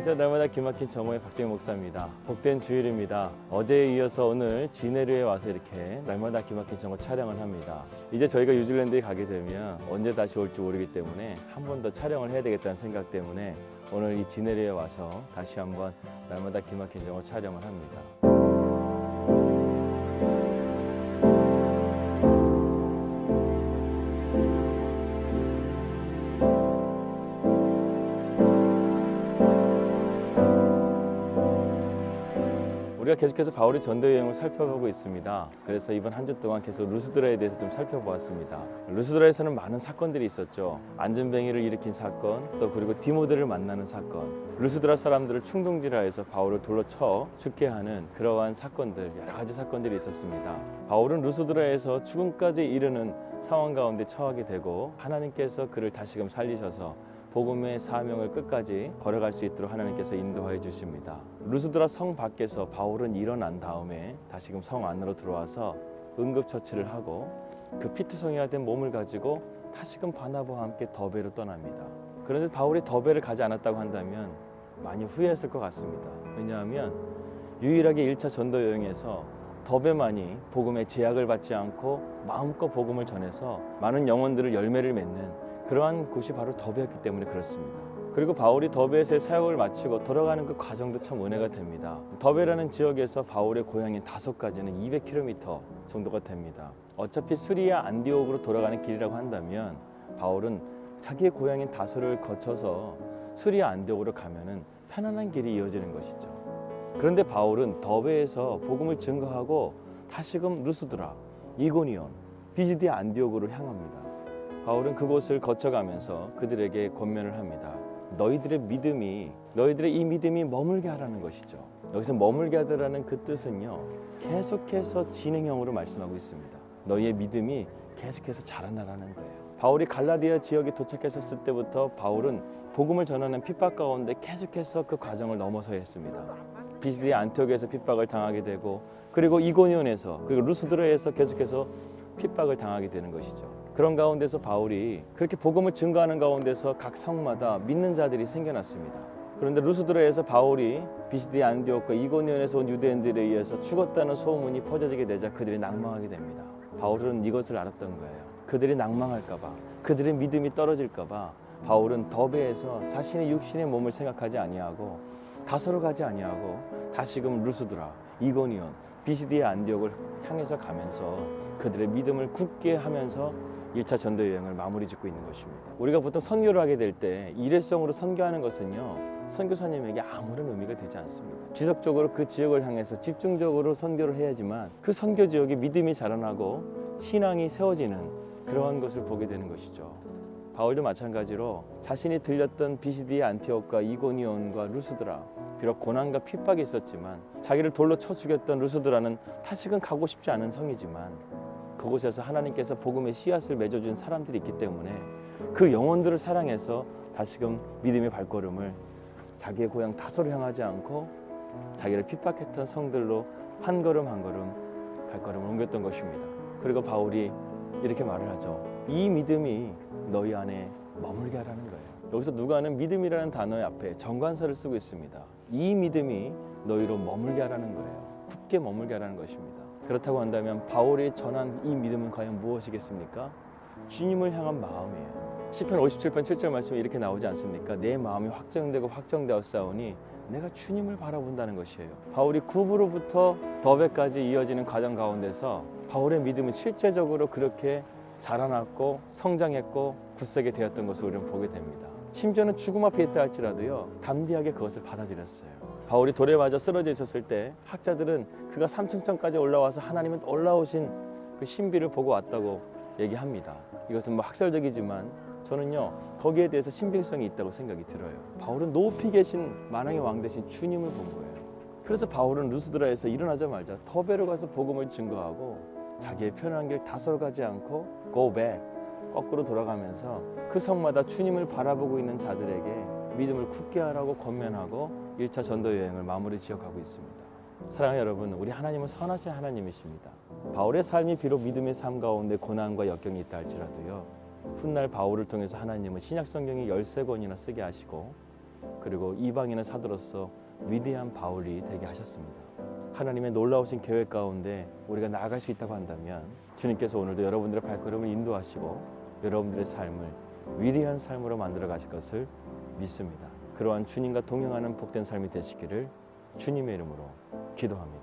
안녕하세요. 날마다 기막힌 정오의 박정희 목사입니다. 복된 주일입니다. 어제에 이어서 오늘 지네르에 와서 이렇게 날마다 기막힌 정오 촬영을 합니다. 이제 저희가 뉴질랜드에 가게 되면 언제 다시 올지 모르기 때문에 한 번 더 촬영을 해야 되겠다는 생각 때문에 오늘 이 지네르에 와서 다시 한번 날마다 기막힌 정오 촬영을 합니다. 우리가 계속해서 바울의 전도 여행을 살펴보고 있습니다. 그래서 이번 한 주 동안 계속 루스드라에 대해서 좀 살펴보았습니다. 루스드라에서는 많은 사건들이 있었죠. 안전뱅이를 일으킨 사건, 또 그리고 디모데를 만나는 사건, 루스드라 사람들을 충동질하여서 바울을 돌로 쳐 죽게 하는 그러한 사건들, 여러 가지 사건들이 있었습니다. 바울은 루스드라에서 죽음까지 이르는 상황 가운데 처하게 되고 하나님께서 그를 다시금 살리셔서 복음의 사명을 끝까지 걸어갈 수 있도록 하나님께서 인도하여 주십니다. 루스드라 성 밖에서 바울은 일어난 다음에 다시금 성 안으로 들어와서 응급처치를 하고 그 피투성이가 된 몸을 가지고 다시금 바나바와 함께 더베로 떠납니다. 그런데 바울이 더베를 가지 않았다고 한다면 많이 후회했을 것 같습니다. 왜냐하면 유일하게 1차 전도 여행에서 더베만이 복음의 제약을 받지 않고 마음껏 복음을 전해서 많은 영혼들을 열매를 맺는 그러한 곳이 바로 더베였기 때문에 그렇습니다. 그리고 바울이 더베에서의 사역을 마치고 돌아가는 그 과정도 참 은혜가 됩니다. 더베라는 지역에서 바울의 고향인 다소까지는 200km 정도가 됩니다. 어차피 수리아 안디옥으로 돌아가는 길이라고 한다면 바울은 자기의 고향인 다소를 거쳐서 수리아 안디옥으로 가면은 편안한 길이 이어지는 것이죠. 그런데 바울은 더베에서 복음을 증거하고 다시금 루스드라, 이고니온, 비시디아 안디옥으로 향합니다. 바울은 그곳을 거쳐가면서 그들에게 권면을 합니다. 너희들의 이 믿음이 머물게 하라는 것이죠. 여기서 머물게 하라는 그 뜻은요, 계속해서 진행형으로 말씀하고 있습니다. 너희의 믿음이 계속해서 자라나라는 거예요. 바울이 갈라디아 지역에 도착했을 때부터 바울은 복음을 전하는 핍박 가운데 계속해서 그 과정을 넘어서야 했습니다. 비시디아 안티옥에서 핍박을 당하게 되고, 그리고 이고니온에서, 그리고 루스드라에서 계속해서 핍박을 당하게 되는 것이죠. 그런 가운데서 바울이 그렇게 복음을 증거하는 가운데서 각 성마다 믿는 자들이 생겨났습니다. 그런데 루스드라에서 바울이 비시디아 안디옥과 이고니온에서 온 유대인들에 의해서 죽었다는 소문이 퍼져지게 되자 그들이 낭망하게 됩니다. 바울은 이것을 알았던 거예요. 그들이 낭망할까 봐, 그들의 믿음이 떨어질까 봐 바울은 더베에서 자신의 육신의 몸을 생각하지 아니하고 다소로 가지 아니하고 다시금 루스드라, 이고니온, 비시디아 안디옥을 향해서 가면서 그들의 믿음을 굳게 하면서 1차 전도 여행을 마무리 짓고 있는 것입니다. 우리가 보통 선교를 하게 될 때 일회성으로 선교하는 것은요, 선교사님에게 아무런 의미가 되지 않습니다. 지속적으로 그 지역을 향해서 집중적으로 선교를 해야지만 그 선교 지역에 믿음이 자라나고 신앙이 세워지는 그러한 것을 보게 되는 것이죠. 바울도 마찬가지로 자신이 들렸던 비시디아 안티옥과 이고니온과 루스드라, 비록 고난과 핍박이 있었지만 자기를 돌로 쳐 죽였던 루스드라는 다시금 가고 싶지 않은 성이지만 그곳에서 하나님께서 복음의 씨앗을 맺어준 사람들이 있기 때문에 그 영혼들을 사랑해서 다시금 믿음의 발걸음을 자기의 고향 다소를 향하지 않고 자기를 핍박했던 성들로 한 걸음 한 걸음 발걸음을 옮겼던 것입니다. 그리고 바울이 이렇게 말을 하죠. 이 믿음이 너희 안에 머물게 하라는 거예요. 여기서 누가는 믿음이라는 단어의 앞에 정관사를 쓰고 있습니다. 이 믿음이 너희로 머물게 하라는 거예요. 굳게 머물게 하라는 것입니다. 그렇다고 한다면 바울이 전한 이 믿음은 과연 무엇이겠습니까? 주님을 향한 마음이에요. 시편 57편 7절 말씀에 이렇게 나오지 않습니까? 내 마음이 확정되고 확정되었사오니 내가 주님을 바라본다는 것이에요. 바울이 굽으로부터 더베까지 이어지는 과정 가운데서 바울의 믿음은 실제적으로 그렇게 자라났고 성장했고 굳세게 되었던 것을 우리는 보게 됩니다. 심지어는 죽음 앞에 있다 할지라도요, 담대하게 그것을 받아들였어요. 바울이 돌에 맞아 쓰러져 있었을 때 학자들은 그가 3층천까지 올라와서 하나님은 올라오신 그 신비를 보고 왔다고 얘기합니다. 이것은 뭐 학설적이지만 저는요, 거기에 대해서 신빙성이 있다고 생각이 들어요. 바울은 높이 계신 만왕의 왕 대신 주님을 본 거예요. 그래서 바울은 루스드라에서 일어나자마자 더베로 가서 복음을 증거하고 자기의 편한 길 다소로 가지 않고 go back, 거꾸로 돌아가면서 그 성마다 주님을 바라보고 있는 자들에게 믿음을 굳게 하라고 권면하고 1차 전도 여행을 마무리 지어가고 있습니다. 사랑하는 여러분, 우리 하나님은 선하신 하나님이십니다. 바울의 삶이 비록 믿음의 삶 가운데 고난과 역경이 있다 할지라도요, 훗날 바울을 통해서 하나님은 신약 성경이 13권이나 쓰게 하시고 그리고 이방인의 사도로서 위대한 바울이 되게 하셨습니다. 하나님의 놀라우신 계획 가운데 우리가 나아갈 수 있다고 한다면 주님께서 오늘도 여러분들의 발걸음을 인도하시고 여러분들의 삶을 위대한 삶으로 만들어 가실 것을 믿습니다. 그러한 주님과 동행하는 복된 삶이 되시기를 주님의 이름으로 기도합니다.